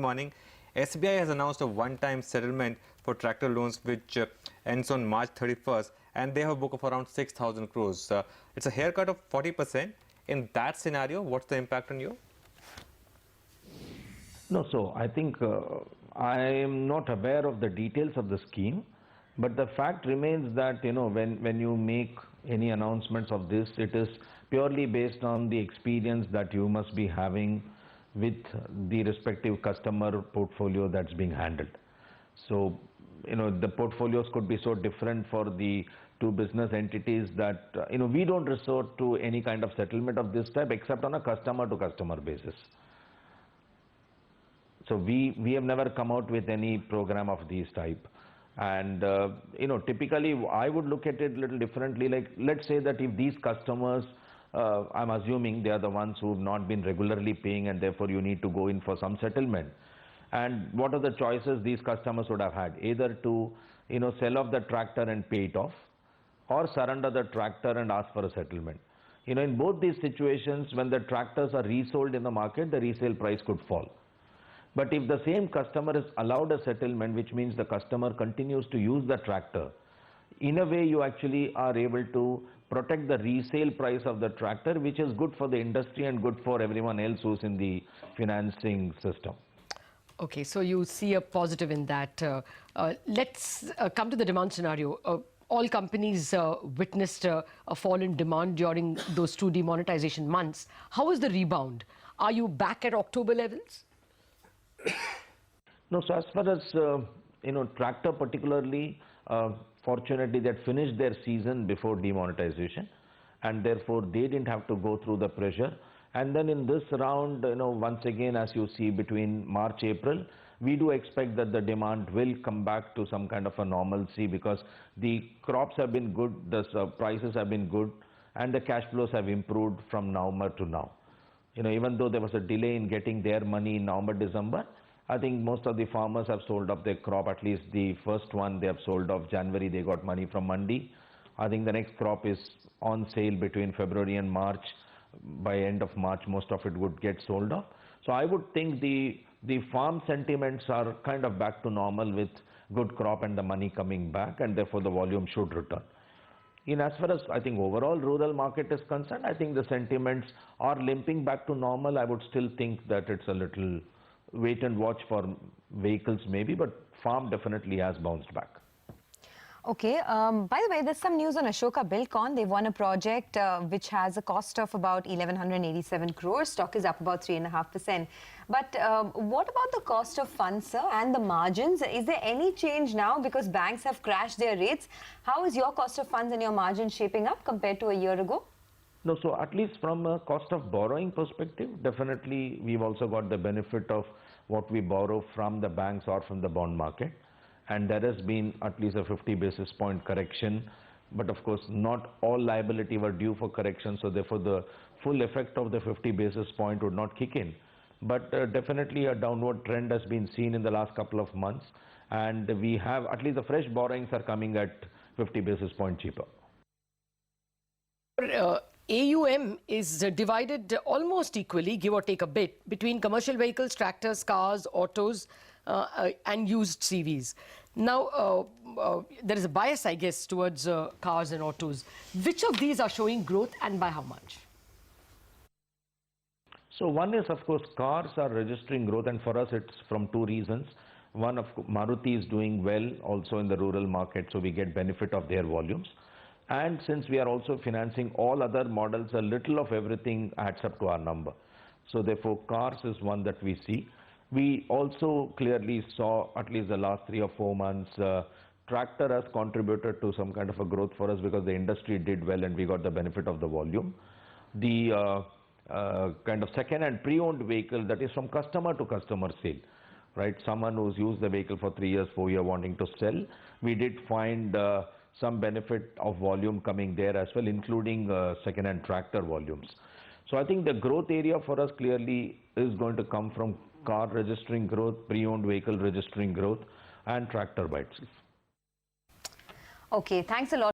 Good morning. SBI has announced a one-time settlement for tractor loans which ends on March 31st, and they have a book of around 6,000 crores. It's a haircut of 40%. In that scenario, what's the impact on you? No, so I think I am not aware of the details of the scheme, but the fact remains that, when you make any announcements of this, it is purely based on the experience that you must be having with the respective customer portfolio that's being handled. So, the portfolios could be so different for the two business entities that, we don't resort to any kind of settlement of this type except on a customer-to-customer basis. So we have never come out with any program of these type. And, typically I would look at it a little differently. Like, let's say that if these customers, I'm assuming they are the ones who have not been regularly paying and therefore you need to go in for some settlement. And what are the choices these customers would have had? Either to, sell off the tractor and pay it off, or surrender the tractor and ask for a settlement. In both these situations, when the tractors are resold in the market, the resale price could fall. But if the same customer is allowed a settlement, which means the customer continues to use the tractor, in a way you actually are able to protect the resale price of the tractor, which is good for the industry and good for everyone else who's in the financing system. Okay, so you see a positive in that. Let's come to the demand scenario. All companies witnessed a fall in demand during those two demonetization months. How is the rebound? Are you back at October levels? No, so as far as, tractor particularly, fortunately they had finished their season before demonetization and therefore they didn't have to go through the pressure. And then in this round, once again, as you see between March, April, we do expect that the demand will come back to some kind of a normalcy because the crops have been good, the prices have been good, and the cash flows have improved from November to now. Even though there was a delay in getting their money in November, December, I think most of the farmers have sold off their crop. At least the first one they have sold off January, they got money from Mandi. I think the next crop is on sale between February and March. By end of March, most of it would get sold off. So I would think the farm sentiments are kind of back to normal with good crop and the money coming back, and therefore the volume should return. As far as I think overall rural market is concerned, I think the sentiments are limping back to normal. I would still think that it's a little wait and watch for vehicles maybe, but farm definitely has bounced back. Okay, by the way, there's some news on Ashoka Buildcon. They won a project which has a cost of about 1,187 crores. Stock is up about 3.5%. But what about the cost of funds, sir, and the margins? Is there any change now because banks have crashed their rates? How is your cost of funds and your margin shaping up compared to a year ago? No, so at least from a cost of borrowing perspective, definitely we've also got the benefit of what we borrow from the banks or from the bond market. And there has been at least a 50 basis point correction. But of course, not all liability were due for correction. So therefore, the full effect of the 50 basis point would not kick in. But definitely a downward trend has been seen in the last couple of months. And we have, at least the fresh borrowings are coming at 50 basis point cheaper. AUM is divided almost equally, give or take a bit, between commercial vehicles, tractors, cars, autos, and used CVs. Now, there is a bias, I guess, towards cars and autos. Which of these are showing growth and by how much? So one is, of course, cars are registering growth, and for us it's from two reasons. One, of course, Maruti is doing well also in the rural market, so we get benefit of their volumes. And since we are also financing all other models, a little of everything adds up to our number. So therefore, cars is one that we see. We also clearly saw, at least the last 3 or 4 months, tractor has contributed to some kind of a growth for us because the industry did well and we got the benefit of the volume. The kind of second and pre-owned vehicle, that is from customer to customer sale, right? Someone who's used the vehicle for 3 years, 4 years wanting to sell, we did find some benefit of volume coming there as well, including second-hand tractor volumes. So I think the growth area for us clearly is going to come from car registering growth, pre-owned vehicle registering growth, and tractor by itself. Okay, thanks a lot.